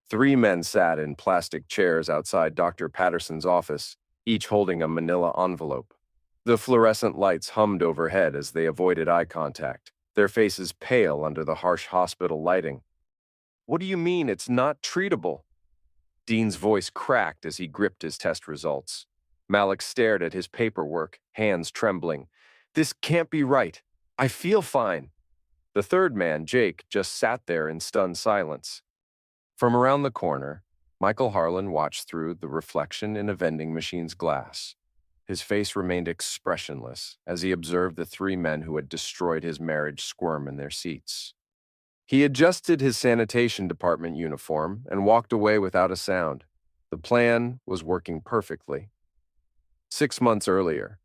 Three men sat in plastic chairs outside Dr. Patterson's office, each holding a manila envelope. The fluorescent lights hummed overhead as they avoided eye contact, their faces pale under the harsh hospital lighting. "What do you mean it's not treatable?" Dean's voice cracked as he gripped his test results. Malik stared at his paperwork, hands trembling. "This can't be right. I feel fine." The third man, Jake, just sat there in stunned silence. From around the corner, Michael Harlan watched through the reflection in a vending machine's glass. His face remained expressionless as he observed the three men who had destroyed his marriage squirm in their seats. He adjusted his sanitation department uniform and walked away without a sound. The plan was working perfectly. 6 months earlier,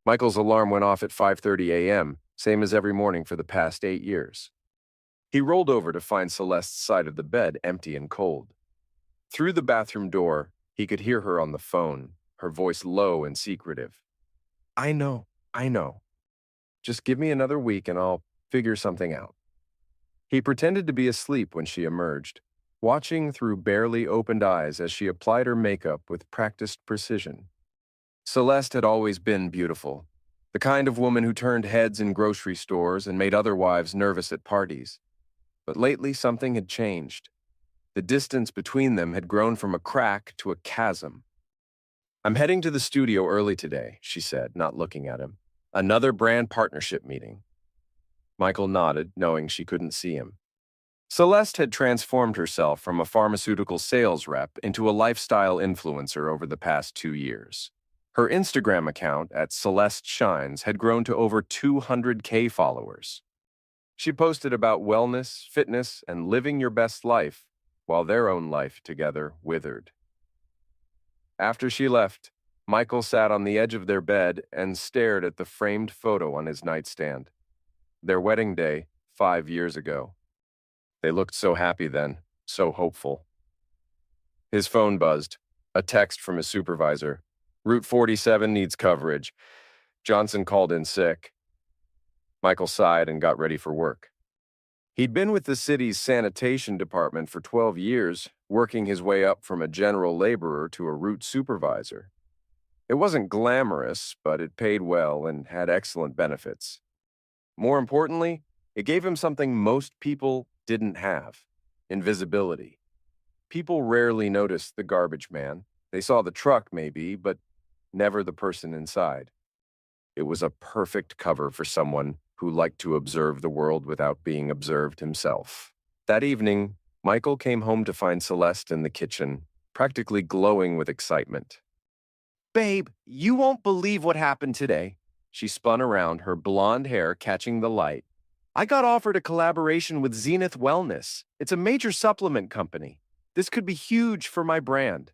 Michael's alarm went off at 5:30 a.m., same as every morning for the past 8 years. He rolled over to find Celeste's side of the bed empty and cold. Through the bathroom door, he could hear her on the phone, her voice low and secretive. I know. Just give me another week and I'll figure something out." He pretended to be asleep when she emerged, watching through barely opened eyes as she applied her makeup with practiced precision. Celeste had always been beautiful, the kind of woman who turned heads in grocery stores and made other wives nervous at parties. But lately something had changed. The distance between them had grown from a crack to a chasm. "I'm heading to the studio early today," she said, not looking at him. "Another brand partnership meeting." Michael nodded, knowing she couldn't see him. Celeste had transformed herself from a pharmaceutical sales rep into a lifestyle influencer over the past 2 years. Her Instagram account at Celeste Shines had grown to over 200K followers. She posted about wellness, fitness, and living your best life, while their own life together withered. After she left, Michael sat on the edge of their bed and stared at the framed photo on his nightstand. Their wedding day, 5 years ago. They looked so happy then, so hopeful. His phone buzzed, a text from his supervisor. "Route 47 needs coverage. Johnson called in sick." Michael sighed and got ready for work. He'd been with the city's sanitation department for 12 years, working his way up from a general laborer to a route supervisor. It wasn't glamorous, but it paid well and had excellent benefits. More importantly, it gave him something most people didn't have: invisibility. People rarely noticed the garbage man. They saw the truck, maybe, but never the person inside. It was a perfect cover for someone who liked to observe the world without being observed himself. That evening, Michael came home to find Celeste in the kitchen, practically glowing with excitement. "Babe, you won't believe what happened today." She spun around, her blonde hair catching the light. "I got offered a collaboration with Zenith Wellness. It's a major supplement company. This could be huge for my brand."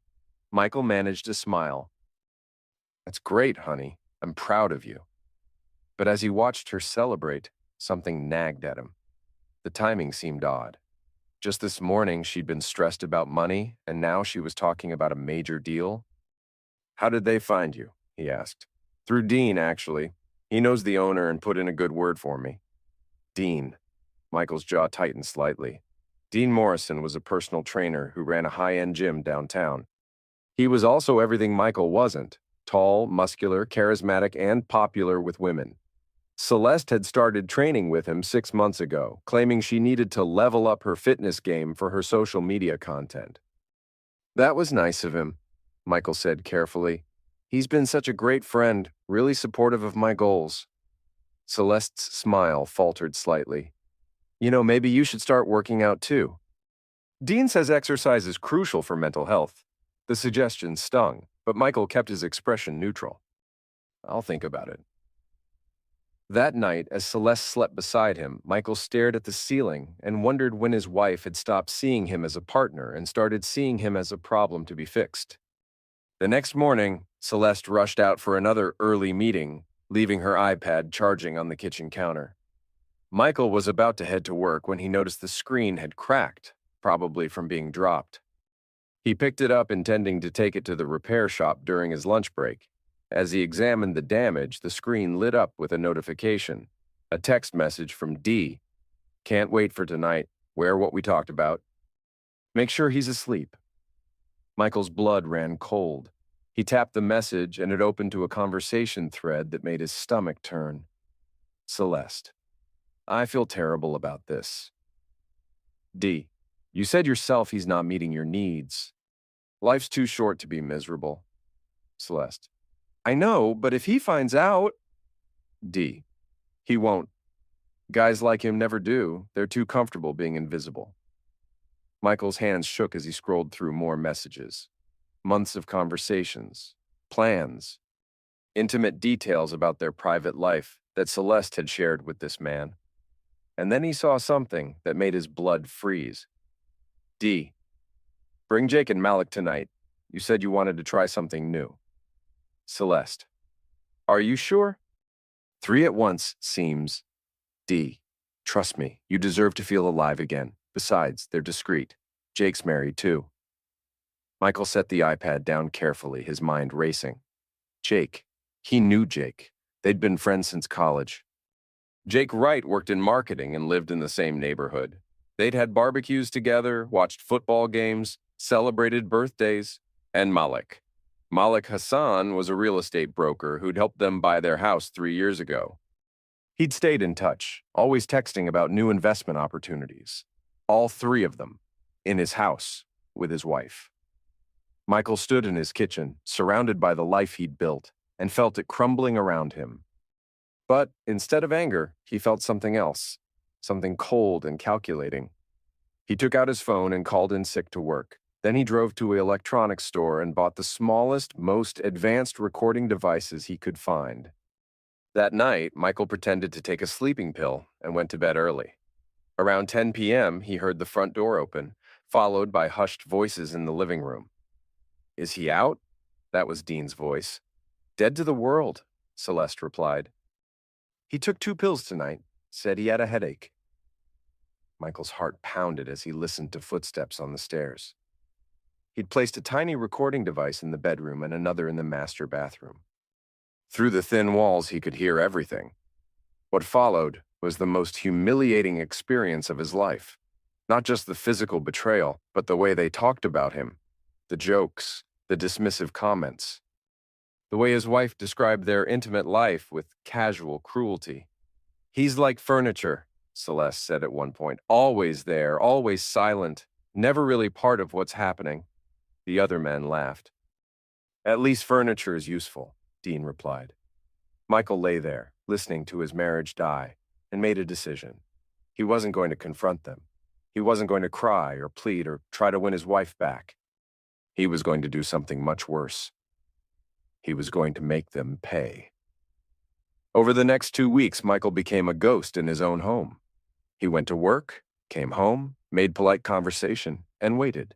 Michael managed a smile. "That's great, honey. I'm proud of you." But as he watched her celebrate, something nagged at him. The timing seemed odd. Just this morning, she'd been stressed about money, and now she was talking about a major deal. "How did they find you?" he asked. "Through Dean, actually. He knows the owner and put in a good word for me." Dean. Michael's jaw tightened slightly. Dean Morrison was a personal trainer who ran a high-end gym downtown. He was also everything Michael wasn't: tall, muscular, charismatic, and popular with women. Celeste had started training with him 6 months ago, claiming she needed to level up her fitness game for her social media content. "That was nice of him," Michael said carefully. "He's been such a great friend, really supportive of my goals." Celeste's smile faltered slightly. Maybe you should start working out too." Dean says exercise is crucial for mental health. The suggestion stung, but Michael kept his expression neutral. "I'll think about it." That night, as Celeste slept beside him, Michael stared at the ceiling and wondered when his wife had stopped seeing him as a partner and started seeing him as a problem to be fixed. The next morning, Celeste rushed out for another early meeting, leaving her iPad charging on the kitchen counter. Michael was about to head to work when he noticed the screen had cracked, probably from being dropped. He picked it up, intending to take it to the repair shop during his lunch break. As he examined the damage, the screen lit up with a notification, a text message from D. "Can't wait for tonight. Wear what we talked about." Make sure he's asleep. Michael's blood ran cold. He tapped the message and it opened to a conversation thread that made his stomach turn. Celeste, I feel terrible about this. D, you said yourself he's not meeting your needs. Life's too short to be miserable. Celeste, I know, but if he finds out… D, he won't. Guys like him never do. They're too comfortable being invisible. Michael's hands shook as he scrolled through more messages. Months of conversations, plans, intimate details about their private life that Celeste had shared with this man. And then he saw something that made his blood freeze. D, bring Jake and Malik tonight. You said you wanted to try something new. Celeste, are you sure? 3 at once seems… D, trust me, you deserve to feel alive again. Besides, they're discreet. Jake's married too. Michael set the iPad down carefully, his mind racing. Jake. He knew Jake. They'd been friends since college. Jake Wright worked in marketing and lived in the same neighborhood. They'd had barbecues together, watched football games, celebrated birthdays, and Malik. Malik Hassan was a real estate broker who'd helped them buy their house 3 years ago. He'd stayed in touch, always texting about new investment opportunities. All 3 of them, in his house, with his wife. Michael stood in his kitchen, surrounded by the life he'd built, and felt it crumbling around him. But instead of anger, he felt something else, something cold and calculating. He took out his phone and called in sick to work. Then he drove to an electronics store and bought the smallest, most advanced recording devices he could find. That night, Michael pretended to take a sleeping pill and went to bed early. Around 10 p.m., he heard the front door open, followed by hushed voices in the living room. Is he out? That was Dean's voice. Dead to the world, Celeste replied. He took 2 pills tonight, said he had a headache. Michael's heart pounded as he listened to footsteps on the stairs. He'd placed a tiny recording device in the bedroom and another in the master bathroom. Through the thin walls, he could hear everything. What followed was the most humiliating experience of his life. Not just the physical betrayal, but the way they talked about him. The jokes, the dismissive comments. The way his wife described their intimate life with casual cruelty. He's like furniture, Celeste said at one point. Always there, always silent, never really part of what's happening. The other men laughed. At least furniture is useful, Dean replied. Michael lay there, listening to his marriage die, and made a decision. He wasn't going to confront them. He wasn't going to cry or plead or try to win his wife back. He was going to do something much worse. He was going to make them pay. Over the next 2 weeks, Michael became a ghost in his own home. He went to work, came home, made polite conversation, and waited.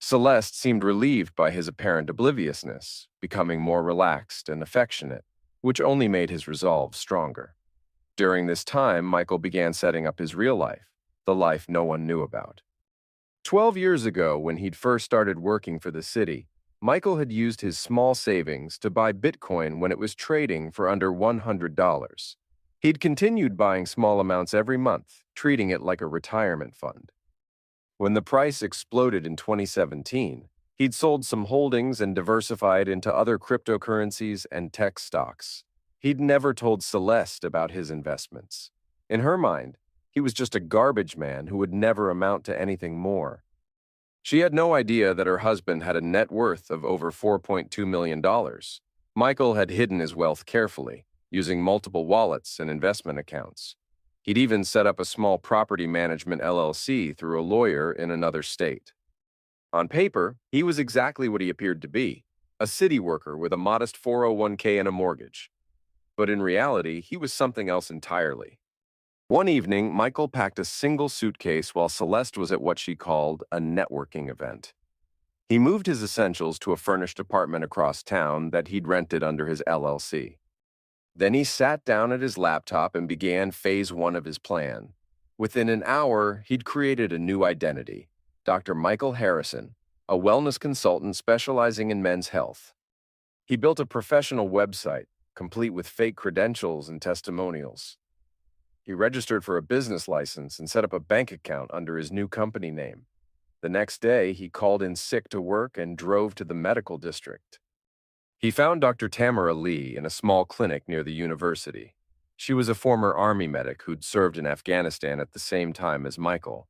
Celeste seemed relieved by his apparent obliviousness, becoming more relaxed and affectionate, which only made his resolve stronger. During this time, Michael began setting up his real life, the life no one knew about. 12 years ago, when he'd first started working for the city, Michael had used his small savings to buy Bitcoin when it was trading for under $100. He'd continued buying small amounts every month, treating it like a retirement fund. When the price exploded in 2017, he'd sold some holdings and diversified into other cryptocurrencies and tech stocks. He'd never told Celeste about his investments. In her mind, he was just a garbage man who would never amount to anything more. She had no idea that her husband had a net worth of over $4.2 million. Michael had hidden his wealth carefully, using multiple wallets and investment accounts. He'd even set up a small property management LLC through a lawyer in another state. On paper, he was exactly what he appeared to be, a city worker with a modest 401k and a mortgage. But in reality, he was something else entirely. One evening, Michael packed a single suitcase while Celeste was at what she called a networking event. He moved his essentials to a furnished apartment across town that he'd rented under his LLC. Then he sat down at his laptop and began phase 1 of his plan. Within an hour, he'd created a new identity, Dr. Michael Harrison, a wellness consultant specializing in men's health. He built a professional website, complete with fake credentials and testimonials. He registered for a business license and set up a bank account under his new company name. The next day, he called in sick to work and drove to the medical district. He found Dr. Tamara Lee in a small clinic near the university. She was a former Army medic who'd served in Afghanistan at the same time as Michael.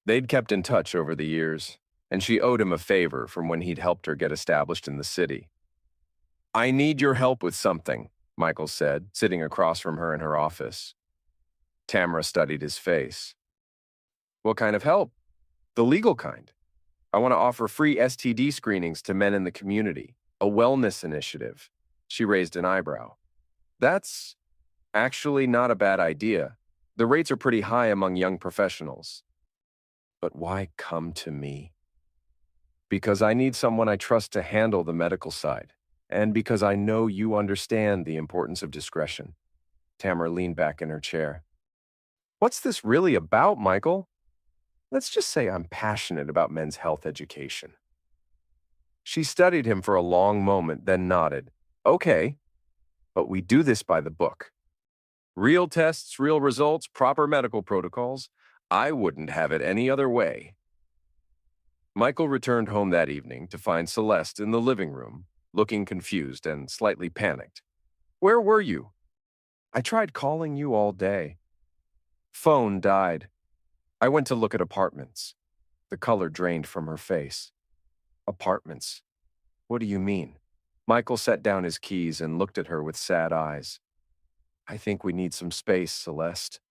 They'd kept in touch over the years, and she owed him a favor from when he'd helped her get established in the city. "I need your help with something," Michael said, sitting across from her in her office. Tamara studied his face. "What kind of help?" "The legal kind. I want to offer free STD screenings to men in the community, a wellness initiative." She raised an eyebrow. "That's actually not a bad idea. The rates are pretty high among young professionals." "But why come to me?" "Because I need someone I trust to handle the medical side, and because I know you understand the importance of discretion." Tamara leaned back in her chair. "What's this really about, Michael?" "Let's just say I'm passionate about men's health education." She studied him for a long moment, then nodded. "Okay, but we do this by the book. Real tests, real results, proper medical protocols. I wouldn't have it any other way." Michael returned home that evening to find Celeste in the living room, looking confused and slightly panicked. "Where were you?" "I tried calling you all day." "Phone died. I went to look at apartments." The color drained from her face. "Apartments? What do you mean?" Michael set down his keys and looked at her with sad eyes. "I think we need some space, Celeste.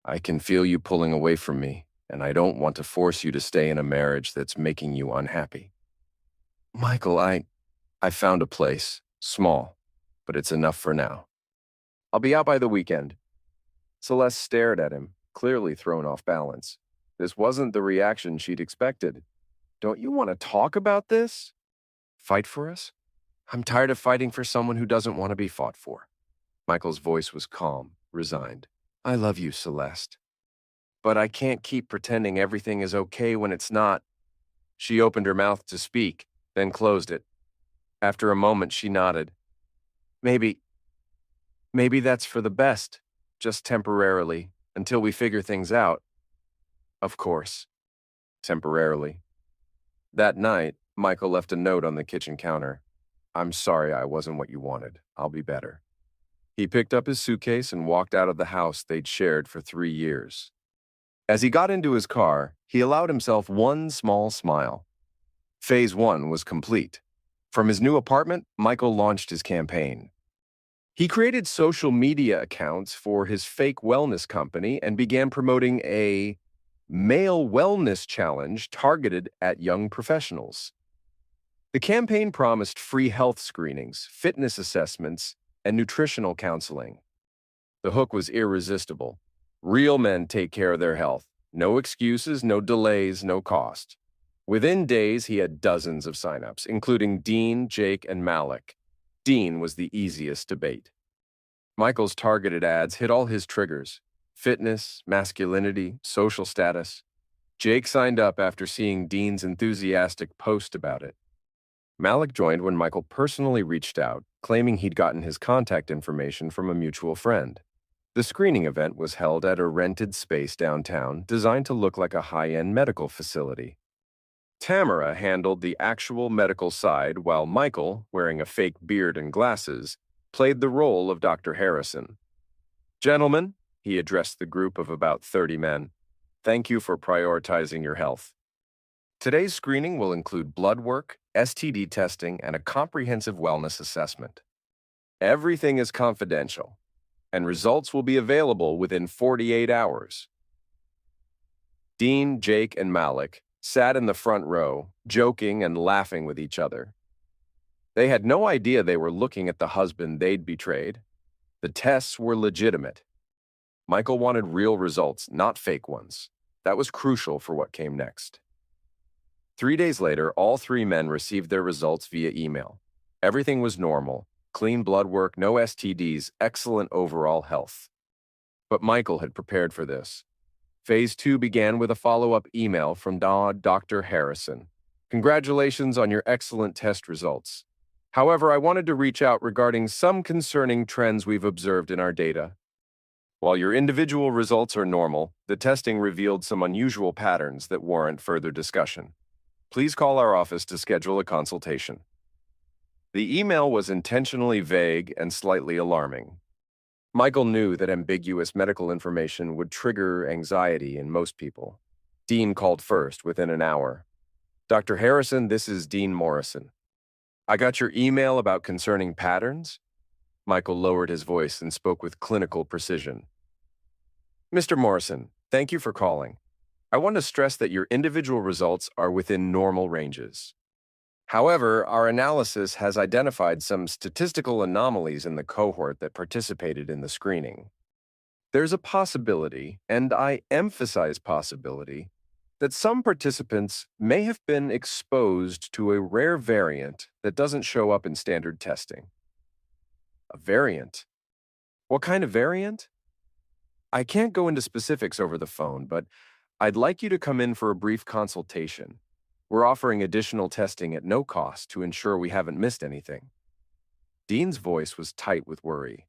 I can feel you pulling away from me, and I don't want to force you to stay in a marriage that's making you unhappy." "Michael, I found a place. Small, but it's enough for now. I'll be out by the weekend." Celeste stared at him, clearly thrown off balance. This wasn't the reaction she'd expected. "Don't you want to talk about this? Fight for us?" "I'm tired of fighting for someone who doesn't want to be fought for." Michael's voice was calm, resigned. "I love you, Celeste. But I can't keep pretending everything is okay when it's not." She opened her mouth to speak, then closed it. After a moment, she nodded. Maybe that's for the best, just temporarily, until we figure things out." "Of course. Temporarily." That night, Michael left a note on the kitchen counter. "I'm sorry I wasn't what you wanted. I'll be better." He picked up his suitcase and walked out of the house they'd shared for 3 years. As he got into his car, he allowed himself one small smile. Phase 1 was complete. From his new apartment, Michael launched his campaign. He created social media accounts for his fake wellness company and began promoting a male wellness challenge targeted at young professionals. The campaign promised free health screenings, fitness assessments, and nutritional counseling. The hook was irresistible. Real men take care of their health. No excuses, no delays, no cost. Within days, he had dozens of signups, including Dean, Jake, and Malik. Dean was the easiest to bait. Michael's targeted ads hit all his triggers: fitness, masculinity, social status. Jake signed up after seeing Dean's enthusiastic post about it. Malik joined when Michael personally reached out, claiming he'd gotten his contact information from a mutual friend. The screening event was held at a rented space downtown, designed to look like a high-end medical facility. Tamara handled the actual medical side, while Michael, wearing a fake beard and glasses, played the role of Dr. Harrison. "Gentlemen," he addressed the group of about 30 men, "thank you for prioritizing your health. Today's screening will include blood work, STD testing, and a comprehensive wellness assessment. Everything is confidential, and results will be available within 48 hours. Dean, Jake, and Malik sat in the front row, joking and laughing with each other. They had no idea they were looking at the husband they'd betrayed. The tests were legitimate. Michael wanted real results, not fake ones. That was crucial for what came next. 3 days later, all 3 men received their results via email. Everything was normal: clean blood work, no STDs, excellent overall health. But Michael had prepared for this. Phase 2 began with a follow-up email from Dr. Harrison. "Congratulations on your excellent test results. However, I wanted to reach out regarding some concerning trends we've observed in our data. While your individual results are normal, the testing revealed some unusual patterns that warrant further discussion. Please call our office to schedule a consultation. The email was intentionally vague and slightly alarming. Michael knew that ambiguous medical information would trigger anxiety in most people. Dean called first within an hour. Dr. Harrison, this is Dean Morrison. I got your email about concerning patterns? Michael lowered his voice and spoke with clinical precision. Mr. Morrison, thank you for calling. I want to stress that your individual results are within normal ranges. However, our analysis has identified some statistical anomalies in the cohort that participated in the screening. There's a possibility, and I emphasize possibility, that some participants may have been exposed to a rare variant that doesn't show up in standard testing. A variant? What kind of variant? I can't go into specifics over the phone, but I'd like you to come in for a brief consultation. We're offering additional testing at no cost to ensure we haven't missed anything. Dean's voice was tight with worry.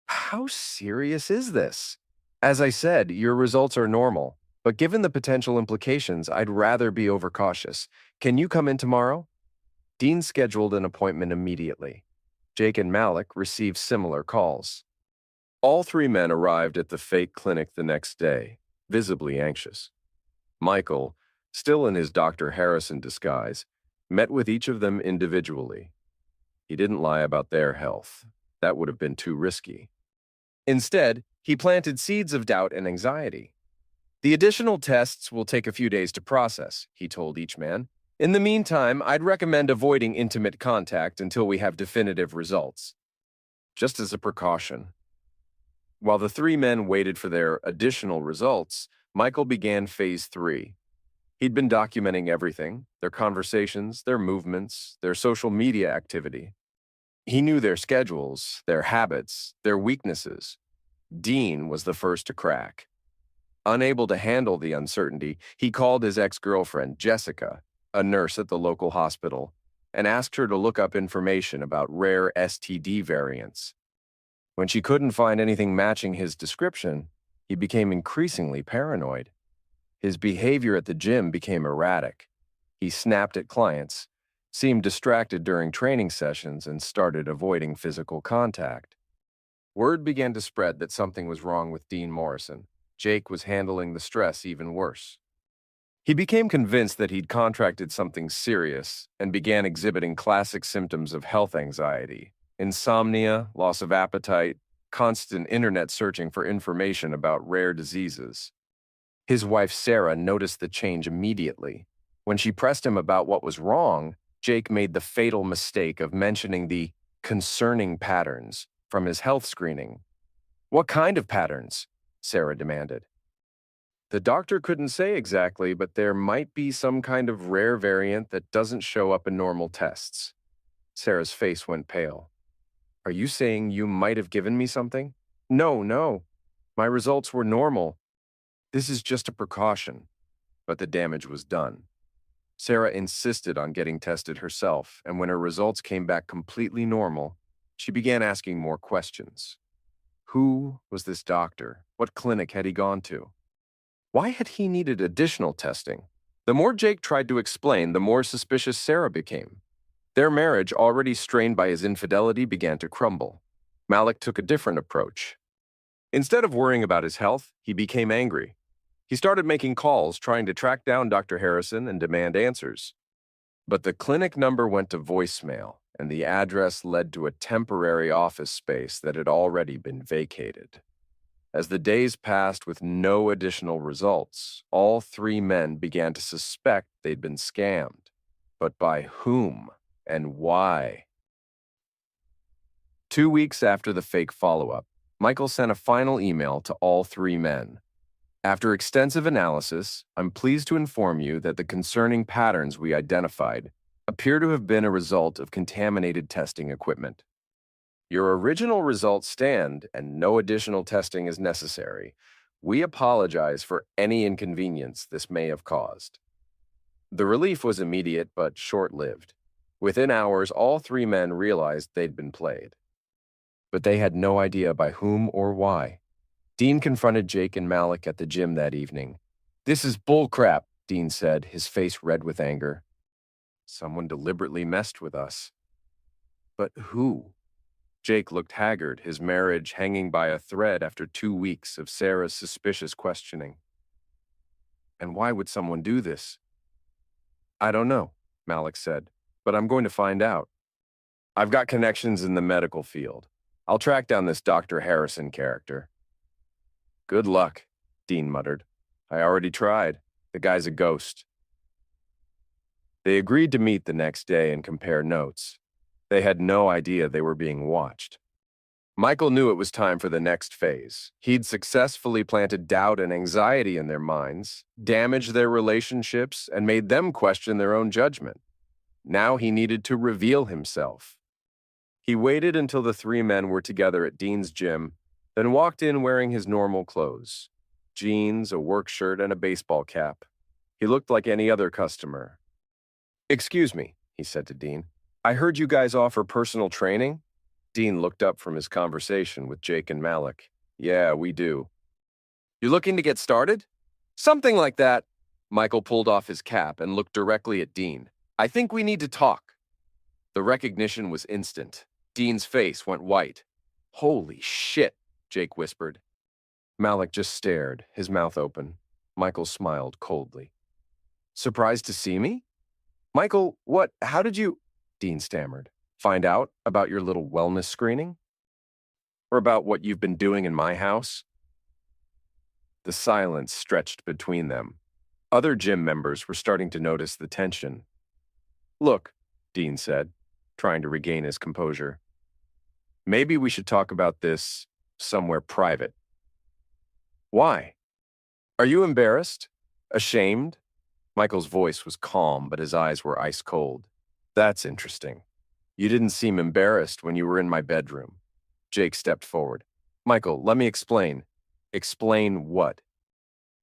How serious is this? As I said, your results are normal, but given the potential implications, I'd rather be overcautious. Can you come in tomorrow? Dean scheduled an appointment immediately. Jake and Malik received similar calls. All three men arrived at the fake clinic the next day, visibly anxious. Michael, still in his Dr. Harrison disguise, met with each of them individually. He didn't lie about their health. That would have been too risky. Instead, he planted seeds of doubt and anxiety. The additional tests will take a few days to process, he told each man. In the meantime, I'd recommend avoiding intimate contact until we have definitive results. Just as a precaution. While the three men waited for their additional results, Michael began phase 3. He'd been documenting everything, their conversations, their movements, their social media activity. He knew their schedules, their habits, their weaknesses. Dean was the first to crack. Unable to handle the uncertainty, he called his ex-girlfriend, Jessica, a nurse at the local hospital, and asked her to look up information about rare STD variants. When she couldn't find anything matching his description, he became increasingly paranoid. His behavior at the gym became erratic. He snapped at clients, seemed distracted during training sessions, and started avoiding physical contact. Word began to spread that something was wrong with Dean Morrison. Jake was handling the stress even worse. He became convinced that he'd contracted something serious and began exhibiting classic symptoms of health anxiety: insomnia, loss of appetite, constant internet searching for information about rare diseases. His wife Sarah noticed the change immediately. When she pressed him about what was wrong, Jake made the fatal mistake of mentioning the concerning patterns from his health screening. What kind of patterns? Sarah demanded. The doctor couldn't say exactly, but there might be some kind of rare variant that doesn't show up in normal tests. Sarah's face went pale. Are you saying you might have given me something? No. My results were normal. This is just a precaution. But the damage was done. Sarah insisted on getting tested herself, and when her results came back completely normal, she began asking more questions. Who was this doctor? What clinic had he gone to? Why had he needed additional testing? The more Jake tried to explain, the more suspicious Sarah became. Their marriage, already strained by his infidelity, began to crumble. Malik took a different approach. Instead of worrying about his health, he became angry. He started making calls, trying to track down Dr. Harrison and demand answers. But the clinic number went to voicemail, and the address led to a temporary office space that had already been vacated. As the days passed with no additional results, all three men began to suspect they'd been scammed. But by whom and why? 2 weeks after the fake follow-up, Michael sent a final email to all three men. After extensive analysis, I'm pleased to inform you that the concerning patterns we identified appear to have been a result of contaminated testing equipment. Your original results stand, and no additional testing is necessary. We apologize for any inconvenience this may have caused. The relief was immediate but short-lived. Within hours, all three men realized they'd been played. But they had no idea by whom or why. Dean confronted Jake and Malik at the gym that evening. "This is bullcrap," Dean said, his face red with anger. "Someone deliberately messed with us." "But who?" Jake looked haggard, his marriage hanging by a thread after 2 weeks of Sarah's suspicious questioning. "And why would someone do this?" "I don't know," Malik said, "but I'm going to find out. I've got connections in the medical field. I'll track down this Dr. Harrison character." "Good luck," Dean muttered. "I already tried. The guy's a ghost." They agreed to meet the next day and compare notes. They had no idea they were being watched. Michael knew it was time for the next phase. He'd successfully planted doubt and anxiety in their minds, damaged their relationships, and made them question their own judgment. Now he needed to reveal himself. He waited until the three men were together at Dean's gym, then walked in wearing his normal clothes: jeans, a work shirt, and a baseball cap. He looked like any other customer. "Excuse me," he said to Dean. "I heard you guys offer personal training?" Dean looked up from his conversation with Jake and Malik. "Yeah, we do." "You looking to get started?" "Something like that." Michael pulled off his cap and looked directly at Dean. "I think we need to talk." The recognition was instant. Dean's face went white. "Holy shit," Jake whispered. Malik just stared, his mouth open. Michael smiled coldly. "Surprised to see me?" "Michael, how did you—" Dean stammered. "Find out about your little wellness screening? Or about what you've been doing in my house?" The silence stretched between them. Other gym members were starting to notice the tension. "Look," Dean said, trying to regain his composure. "Maybe we should talk about this somewhere private." "Why? Are you embarrassed? Ashamed?" Michael's voice was calm, but his eyes were ice cold. "That's interesting. You didn't seem embarrassed when you were in my bedroom." Jake stepped forward. "Michael, let me explain." "Explain what?"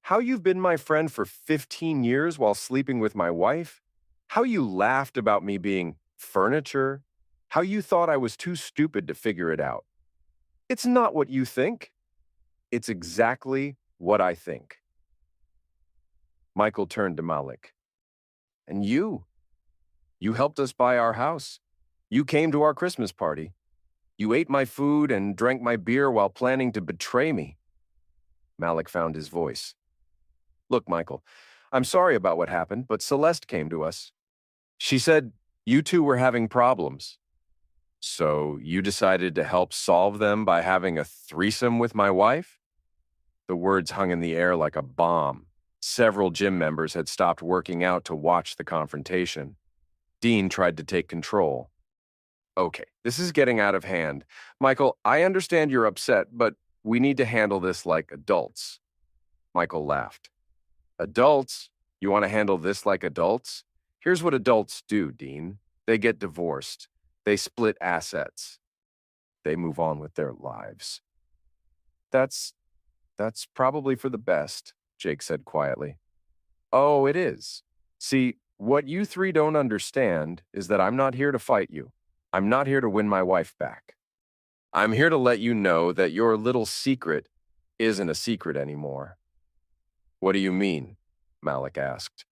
"How you've been my friend for 15 years while sleeping with my wife? How you laughed about me being furniture? How you thought I was too stupid to figure it out? It's not what you think. It's exactly what I think." Michael turned to Malik. "And you? You helped us buy our house. You came to our Christmas party. You ate my food and drank my beer while planning to betray me." Malik found his voice. "Look, Michael, I'm sorry about what happened, but Celeste came to us. She said you two were having problems. So you decided to help solve them by having a threesome with my wife?" The words hung in the air like a bomb. Several gym members had stopped working out to watch the confrontation. Dean tried to take control. "Okay, this is getting out of hand. Michael, I understand you're upset, but we need to handle this like adults." Michael laughed. "Adults? You want to handle this like adults? Here's what adults do, Dean. They get divorced. They split assets. They move on with their lives." That's probably for the best," Jake said quietly. "Oh, it is. See, what you three don't understand is that I'm not here to fight you. I'm not here to win my wife back. I'm here to let you know that your little secret isn't a secret anymore." "What do you mean?" Malik asked.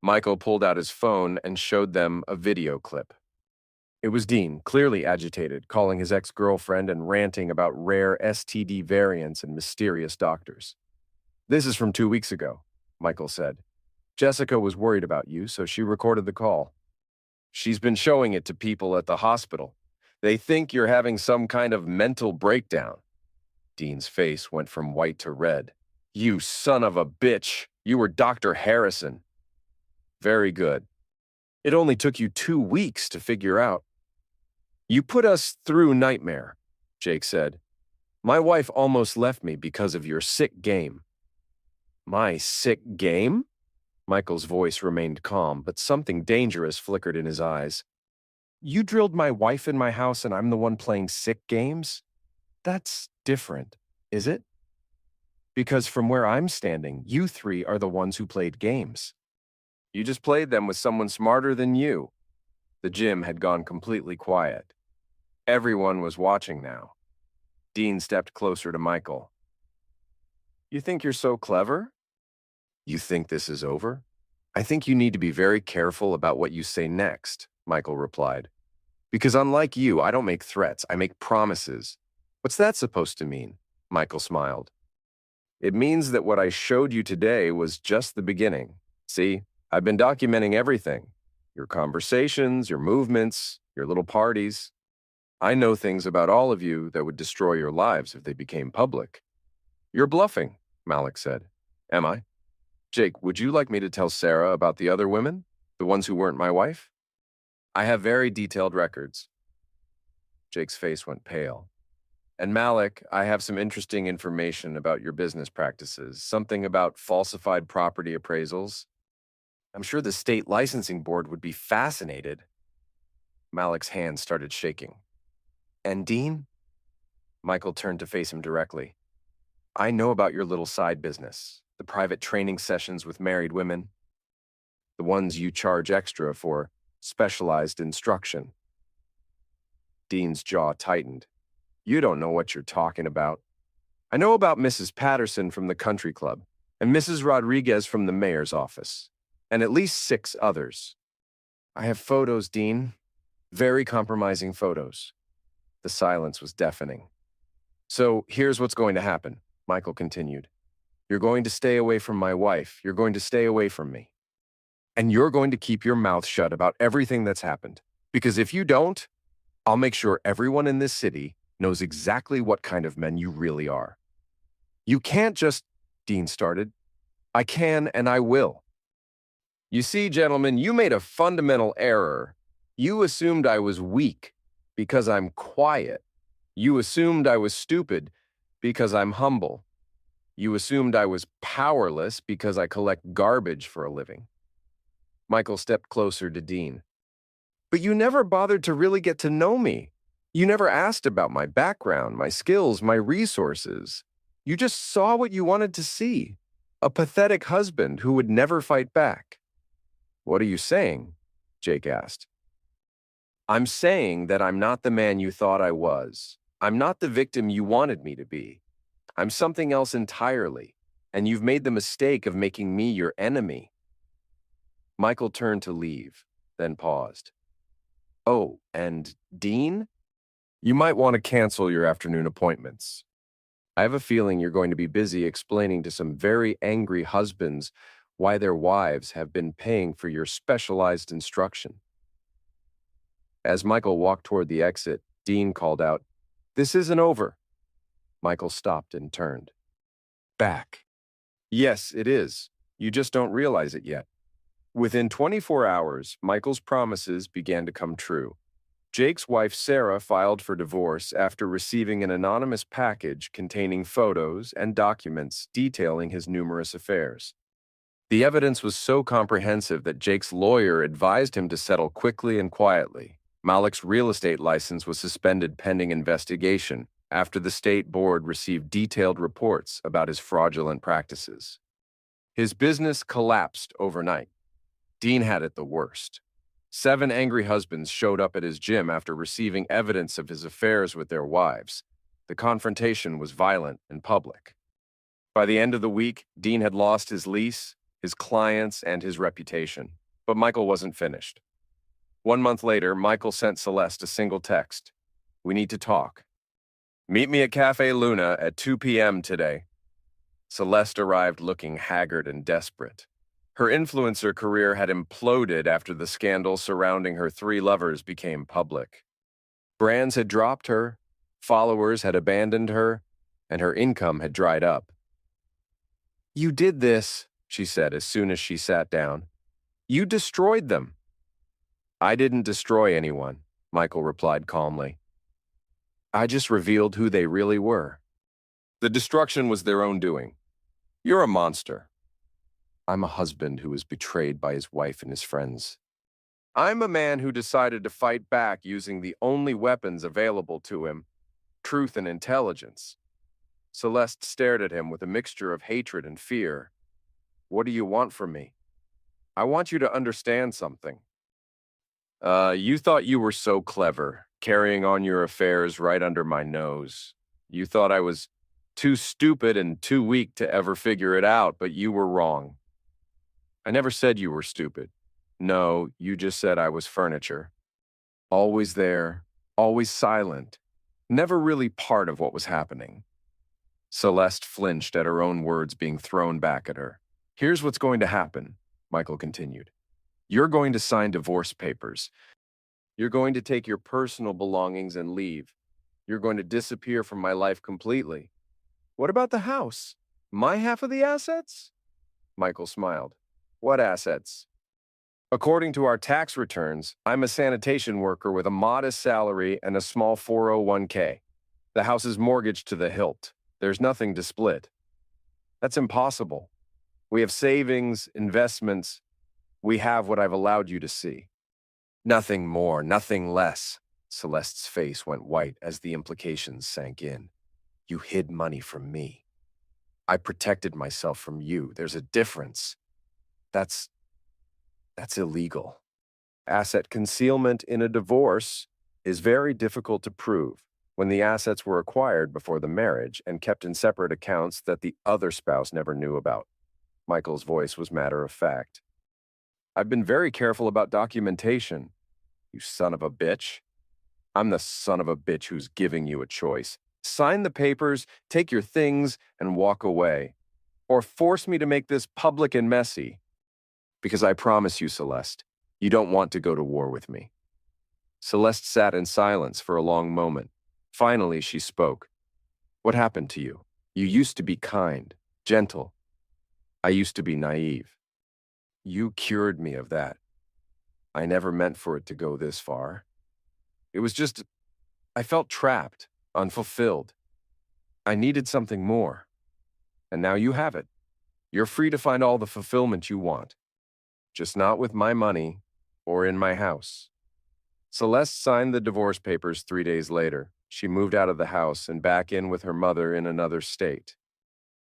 Michael pulled out his phone and showed them a video clip. It was Dean, clearly agitated, calling his ex-girlfriend and ranting about rare STD variants and mysterious doctors. "This is from 2 weeks ago," Michael said. "Jessica was worried about you, so she recorded the call. She's been showing it to people at the hospital. They think you're having some kind of mental breakdown." Dean's face went from white to red. "You son of a bitch! You were Dr. Harrison." "Very good. It only took you 2 weeks to figure out." "You put us through nightmare," Jake said. "My wife almost left me because of your sick game." "My sick game?" Michael's voice remained calm, but something dangerous flickered in his eyes. "You drilled my wife in my house and I'm the one playing sick games? That's different, is it? Because from where I'm standing, you three are the ones who played games. You just played them with someone smarter than you." The gym had gone completely quiet. Everyone was watching now. Dean stepped closer to Michael. You think you're so clever? You think this is over? I think you need to be very careful about what you say next, Michael replied. Because unlike you, I don't make threats, I make promises. What's that supposed to mean? Michael smiled. It means that what I showed you today was just the beginning. See, I've been documenting everything. Your conversations, your movements, your little parties. I know things about all of you that would destroy your lives if they became public. You're bluffing, Malik said. Am I? Jake, would you like me to tell Sarah about the other women? The ones who weren't my wife? I have very detailed records. Jake's face went pale. And Malik, I have some interesting information about your business practices, something about falsified property appraisals. I'm sure the state licensing board would be fascinated. Malik's hand started shaking. And Dean? Michael turned to face him directly. I know about your little side business, the private training sessions with married women, the ones you charge extra for specialized instruction. Dean's jaw tightened. You don't know what you're talking about. I know about Mrs. Patterson from the country club and Mrs. Rodriguez from the mayor's office, and at least 6 others. I have photos, Dean. Very compromising photos. The silence was deafening. So here's what's going to happen, Michael continued. You're going to stay away from my wife. You're going to stay away from me. And you're going to keep your mouth shut about everything that's happened. Because if you don't, I'll make sure everyone in this city knows exactly what kind of men you really are. You can't just, Dean started. I can and I will. You see, gentlemen, you made a fundamental error. You assumed I was weak because I'm quiet. You assumed I was stupid because I'm humble. You assumed I was powerless because I collect garbage for a living. Michael stepped closer to Dean. But you never bothered to really get to know me. You never asked about my background, my skills, my resources. You just saw what you wanted to see. A pathetic husband who would never fight back. What are you saying? Jake asked. I'm saying that I'm not the man you thought I was. I'm not the victim you wanted me to be. I'm something else entirely, and you've made the mistake of making me your enemy. Michael turned to leave, then paused. Oh, and Dean? You might want to cancel your afternoon appointments. I have a feeling you're going to be busy explaining to some very angry husbands why their wives have been paying for your specialized instruction. As Michael walked toward the exit, Dean called out, This isn't over. Michael stopped and turned. Back. Yes, it is. You just don't realize it yet. Within 24 hours, Michael's promises began to come true. Jake's wife Sarah filed for divorce after receiving an anonymous package containing photos and documents detailing his numerous affairs. The evidence was so comprehensive that Jake's lawyer advised him to settle quickly and quietly. Malik's real estate license was suspended pending investigation after the state board received detailed reports about his fraudulent practices. His business collapsed overnight. Dean had it the worst. 7 angry husbands showed up at his gym after receiving evidence of his affairs with their wives. The confrontation was violent and public. By the end of the week, Dean had lost his lease, his clients, and his reputation. But Michael wasn't finished. 1 month later, Michael sent Celeste a single text. We need to talk. Meet me at Cafe Luna at 2 p.m. today. Celeste arrived looking haggard and desperate. Her influencer career had imploded after the scandal surrounding her 3 lovers became public. Brands had dropped her, followers had abandoned her, and her income had dried up. You did this, she said as soon as she sat down. You destroyed them. I didn't destroy anyone, Michael replied calmly. I just revealed who they really were. The destruction was their own doing. You're a monster. I'm a husband who was betrayed by his wife and his friends. I'm a man who decided to fight back using the only weapons available to him, truth and intelligence. Celeste stared at him with a mixture of hatred and fear. What do you want from me? I want you to understand something. You thought you were so clever, carrying on your affairs right under my nose. You thought I was Too stupid and too weak to ever figure it out, but you were wrong. I never said you were stupid. No, you just said I was furniture. Always there, always silent, never really part of what was happening. Celeste flinched at her own words being thrown back at her. Here's what's going to happen, Michael continued. You're going to sign divorce papers. You're going to take your personal belongings and leave. You're going to disappear from my life completely. What about the house? My half of the assets? Michael smiled. What assets? According to our tax returns, I'm a sanitation worker with a modest salary and a small 401k. The house is mortgaged to the hilt. There's nothing to split. That's impossible. We have savings, investments. We have what I've allowed you to see. Nothing more, nothing less. Celeste's face went white as the implications sank in. You hid money from me. I protected myself from you. There's a difference. That's illegal. Asset concealment in a divorce is very difficult to prove when the assets were acquired before the marriage and kept in separate accounts that the other spouse never knew about. Michael's voice was matter of fact. I've been very careful about documentation. You son of a bitch. I'm the son of a bitch who's giving you a choice. Sign the papers, take your things, and walk away. Or force me to make this public and messy. Because I promise you, Celeste, you don't want to go to war with me. Celeste sat in silence for a long moment. Finally, she spoke. What happened to you? You used to be kind, gentle. I used to be naive. You cured me of that. I never meant for it to go this far. It was just, I felt trapped, unfulfilled. I needed something more. And now you have it. You're free to find all the fulfillment you want. Just not with my money or in my house. Celeste signed the divorce papers 3 days later. She moved out of the house and back in with her mother in another state.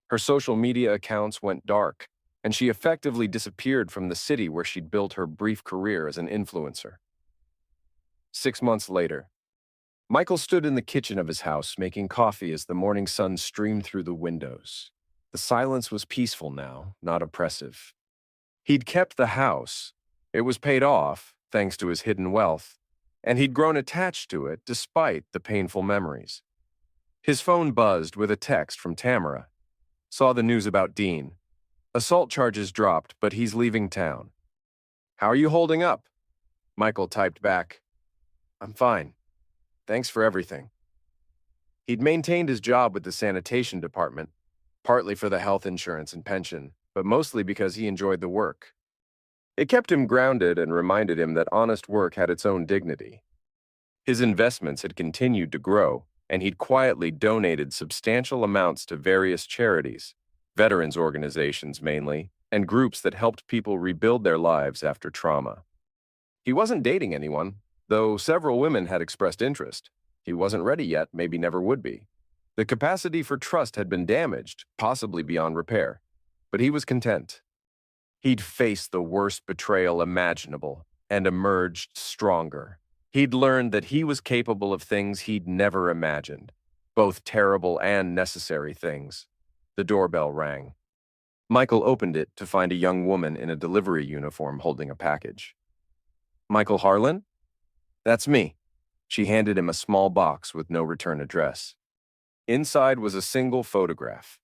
Her social media accounts went dark, and she effectively disappeared from the city where she'd built her brief career as an influencer. 6 months later, Michael stood in the kitchen of his house making coffee as the morning sun streamed through the windows. The silence was peaceful now, not oppressive. He'd kept the house. It was paid off, thanks to his hidden wealth, and he'd grown attached to it despite the painful memories. His phone buzzed with a text from Tamara. Saw the news about Dean. Assault charges dropped, but he's leaving town. How are you holding up? Michael typed back, I'm fine. Thanks for everything. He'd maintained his job with the sanitation department, partly for the health insurance and pension, but mostly because he enjoyed the work. It kept him grounded and reminded him that honest work had its own dignity. His investments had continued to grow, and he'd quietly donated substantial amounts to various charities, veterans organizations mainly, and groups that helped people rebuild their lives after trauma. He wasn't dating anyone, though several women had expressed interest. He wasn't ready yet, maybe never would be. The capacity for trust had been damaged, possibly beyond repair, but he was content. He'd faced the worst betrayal imaginable and emerged stronger. He'd learned that he was capable of things he'd never imagined, both terrible and necessary things. The doorbell rang. Michael opened it to find a young woman in a delivery uniform holding a package. Michael Harlan? That's me. She handed him a small box with no return address. Inside was a single photograph.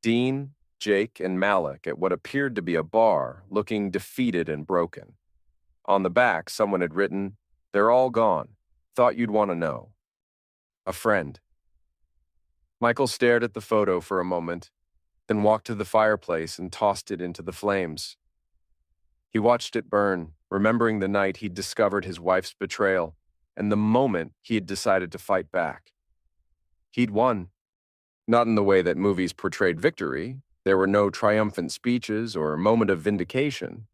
Dean, Jake, and Malik at what appeared to be a bar, looking defeated and broken. On the back, someone had written, "They're all gone. Thought you'd want to know." A friend. Michael stared at the photo for a moment, then walked to the fireplace and tossed it into the flames. He watched it burn, remembering the night he'd discovered his wife's betrayal and the moment he had decided to fight back. He'd won. Not in the way that movies portrayed victory. There were no triumphant speeches or moment of vindication.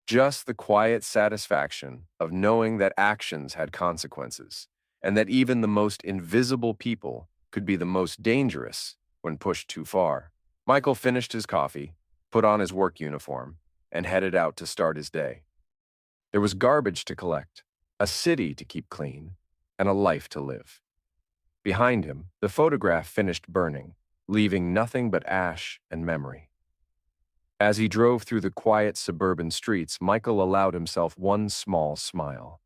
Just the quiet satisfaction of knowing that actions had consequences, and that even the most invisible people could be the most dangerous when pushed too far. Michael finished his coffee, put on his work uniform, and headed out to start his day. There was garbage to collect, a city to keep clean, and a life to live. Behind him, the photograph finished burning, leaving nothing but ash and memory. As he drove through the quiet suburban streets, Michael allowed himself one small smile.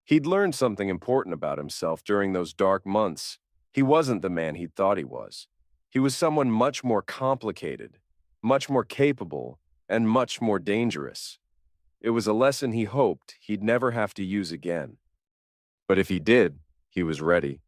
He'd learned something important about himself during those dark months. He wasn't the man he'd thought he was. He was someone much more complicated, much more capable, and much more dangerous. It was a lesson he hoped he'd never have to use again. But if he did, he was ready.